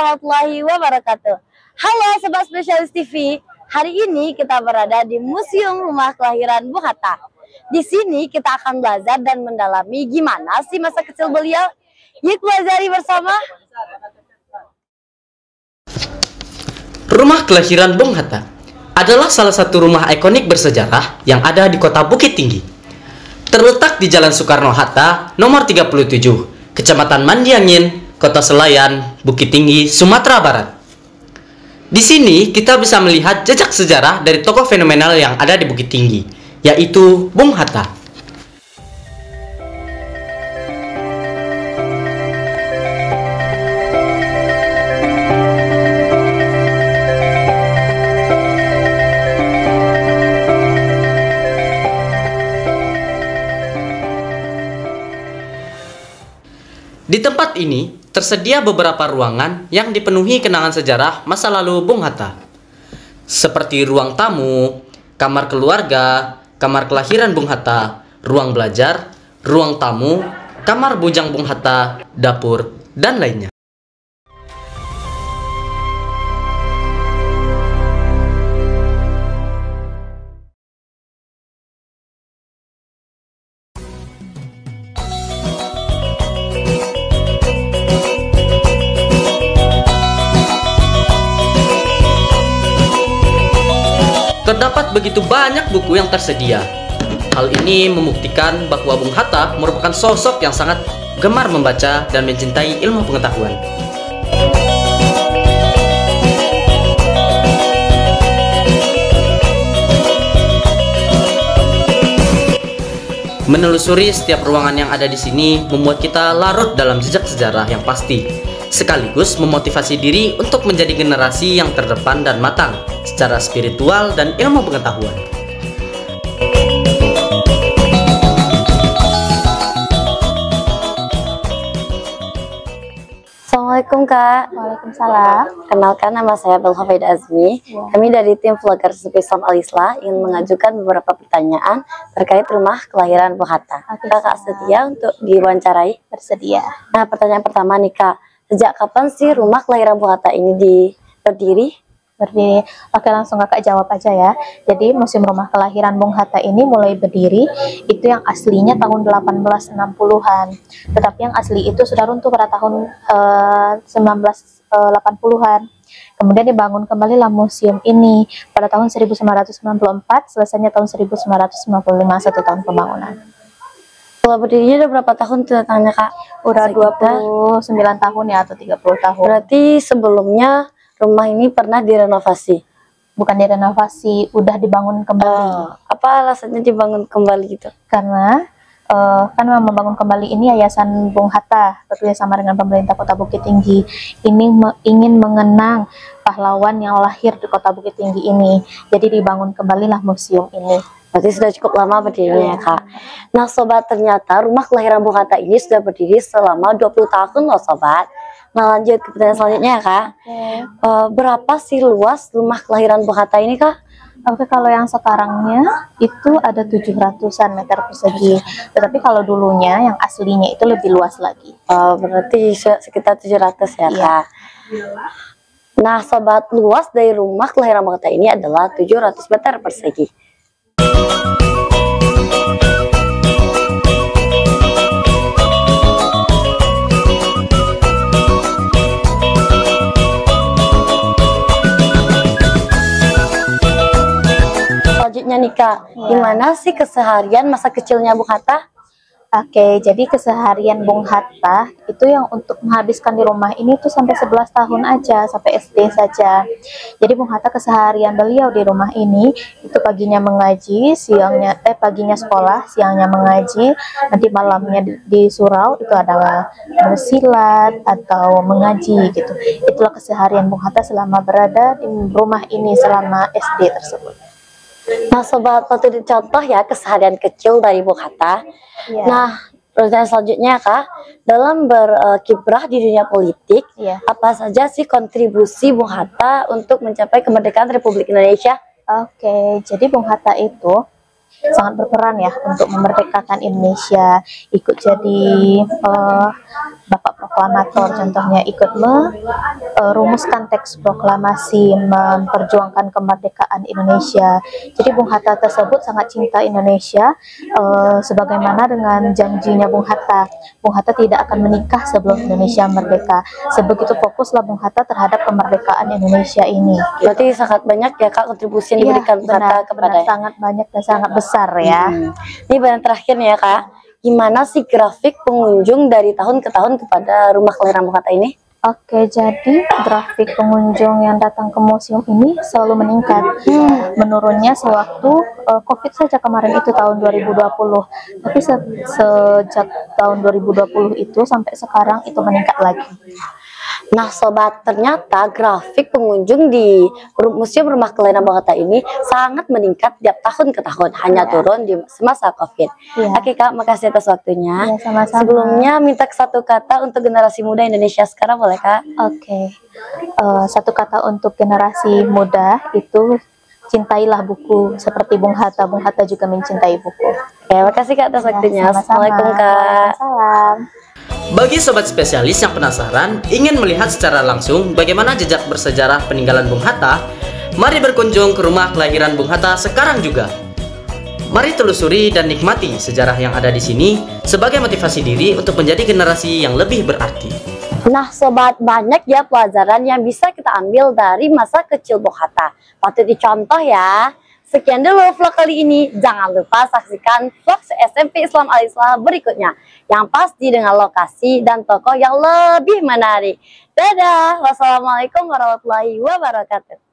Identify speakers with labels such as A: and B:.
A: warahmatullahi wabarakatuh. Halo Sobat Spesialis TV. Hari ini kita berada di Museum Rumah Kelahiran Bung Hatta. Di sini kita akan belajar dan mendalami gimana sih masa kecil beliau. Yuk pelajari bersama.
B: Rumah Kelahiran Bung Hatta adalah salah satu rumah ikonik bersejarah yang ada di kota Bukit Tinggi. Terletak di Jalan Soekarno-Hatta nomor 37, Kecamatan Mandiangin, Kota Selayar, Bukit Tinggi, Sumatera Barat. Di sini kita bisa melihat jejak sejarah dari tokoh fenomenal yang ada di Bukit Tinggi, yaitu Bung Hatta. Di tempat ini tersedia beberapa ruangan yang dipenuhi kenangan sejarah masa lalu Bung Hatta, seperti ruang tamu, kamar keluarga, kamar kelahiran Bung Hatta, ruang belajar, ruang tamu, kamar bujang Bung Hatta, dapur, dan lainnya. Terdapat begitu banyak buku yang tersedia. Hal ini membuktikan bahwa Bung Hatta merupakan sosok yang sangat gemar membaca dan mencintai ilmu pengetahuan. Menelusuri setiap ruangan yang ada di sini membuat kita larut dalam jejak sejarah yang pasti, sekaligus memotivasi diri untuk menjadi generasi yang terdepan dan matang secara spiritual dan ilmu pengetahuan.
A: Assalamualaikum Kak.
C: Waalaikumsalam.
A: Kenalkan, nama saya Belhafid Azmi. Kami dari tim vlogger Islam Al-Islah ingin mengajukan beberapa pertanyaan terkait rumah kelahiran Bung Hatta. Kakak sedia untuk diwawancarai?
C: Bersedia.
A: Nah, pertanyaan pertama nih Kak. Sejak kapan sih rumah kelahiran Bung Hatta ini berdiri?
C: Oke, langsung kakak jawab aja ya. Jadi Museum Rumah Kelahiran Bung Hatta ini mulai berdiri itu yang aslinya tahun 1860-an. Tetapi yang asli itu sudah runtuh pada tahun 1980-an. Kemudian dibangun kembalilah museum ini pada tahun 1994, selesainya tahun 1995, 1 tahun pembangunan.
A: Kalau berdirinya udah berapa tahun tanya Kak?
C: Udah 29 tahun ya, atau 30 tahun.
A: Berarti sebelumnya rumah ini pernah direnovasi?
C: Bukan direnovasi, udah dibangun kembali.
A: Apa alasannya dibangun kembali gitu?
C: Karena kan membangun kembali ini Yayasan Bung Hatta bekerjasama dengan pemerintah Kota Bukit Tinggi ini ingin mengenang pahlawan yang lahir di Kota Bukit Tinggi ini. Jadi dibangun kembalilah museum ini.
A: Berarti sudah cukup lama berdirinya ya Kak. Nah Sobat, ternyata rumah kelahiran Bung Hatta ini sudah berdiri selama 20 tahun loh Sobat. Nah lanjut ke pertanyaan selanjutnya ya Kak. Berapa sih luas rumah kelahiran Bung Hatta ini Kak?
C: Oke, kalau yang sekarangnya itu ada 700-an meter persegi. Tetapi kalau dulunya yang aslinya itu lebih luas lagi.
A: Berarti sekitar 700 ya Kak. Nah Sobat, luas dari rumah kelahiran Bung Hatta ini adalah 700 meter persegi. Selanjutnya nih Kak, gimana sih keseharian masa kecilnya Bung Hatta?
C: Oke, jadi keseharian Bung Hatta itu yang untuk menghabiskan di rumah ini tuh sampai 11 tahun aja, sampai SD saja. Jadi Bung Hatta keseharian beliau di rumah ini itu paginya mengaji, paginya sekolah, siangnya mengaji, nanti malamnya di surau itu adalah bersilat atau mengaji gitu. Itulah keseharian Bung Hatta selama berada di rumah ini selama SD tersebut.
A: Nah Sobat, patut dicontoh ya keseharian kecil dari Bung Hatta. Nah pertanyaan selanjutnya Kak, dalam berkiprah di dunia politik, apa saja sih kontribusi Bung Hatta untuk mencapai kemerdekaan Republik Indonesia?
C: Oke, jadi Bung Hatta itu sangat berperan ya untuk memerdekakan Indonesia, ikut jadi Bapak proklamator, contohnya ikut merumuskan teks proklamasi, memperjuangkan kemerdekaan Indonesia. Jadi Bung Hatta tersebut sangat cinta Indonesia, sebagaimana dengan janjinya Bung Hatta. Bung Hatta tidak akan menikah sebelum Indonesia merdeka. Sebegitu fokuslah Bung Hatta terhadap kemerdekaan Indonesia ini.
A: Berarti sangat banyak ya Kak kontribusi yang diberikan Bung Hatta kepada.
C: Sangat banyak dan sangat besar ya.
A: Ini bagian terakhir nih ya Kak. Gimana sih grafik pengunjung dari tahun ke tahun kepada Rumah Kelahiran Bung Hatta ini?
C: Oke, jadi grafik pengunjung yang datang ke museum ini selalu meningkat. Menurunnya sewaktu COVID saja kemarin itu tahun 2020. Tapi sejak tahun 2020 itu sampai sekarang itu meningkat lagi.
A: Nah sobat, ternyata grafik pengunjung di Museum Rumah Kelahiran Bung Hatta ini sangat meningkat tiap tahun ke tahun, hanya turun di semasa COVID. Oke Kak, makasih atas waktunya.
C: Sama-sama.
A: Sebelumnya minta satu kata untuk generasi muda Indonesia sekarang, boleh Kak?
C: Oke. Satu kata untuk generasi muda itu, cintailah buku seperti Bung Hatta. Bung Hatta juga mencintai buku.
A: Oke, makasih Kak atas waktunya. Assalamualaikum Kak.
C: Salam.
B: Bagi sobat spesialis yang penasaran ingin melihat secara langsung bagaimana jejak bersejarah peninggalan Bung Hatta, mari berkunjung ke Rumah Kelahiran Bung Hatta sekarang juga. Mari telusuri dan nikmati sejarah yang ada di sini sebagai motivasi diri untuk menjadi generasi yang lebih berarti.
A: Nah sobat, banyak ya pelajaran yang bisa kita ambil dari masa kecil Bung Hatta. Patut dicontoh ya. Sekian dulu vlog kali ini. Jangan lupa saksikan vlog SMP Islam Al-Islah berikutnya, yang pasti dengan lokasi dan tokoh yang lebih menarik. Dadah. Wassalamualaikum warahmatullahi wabarakatuh.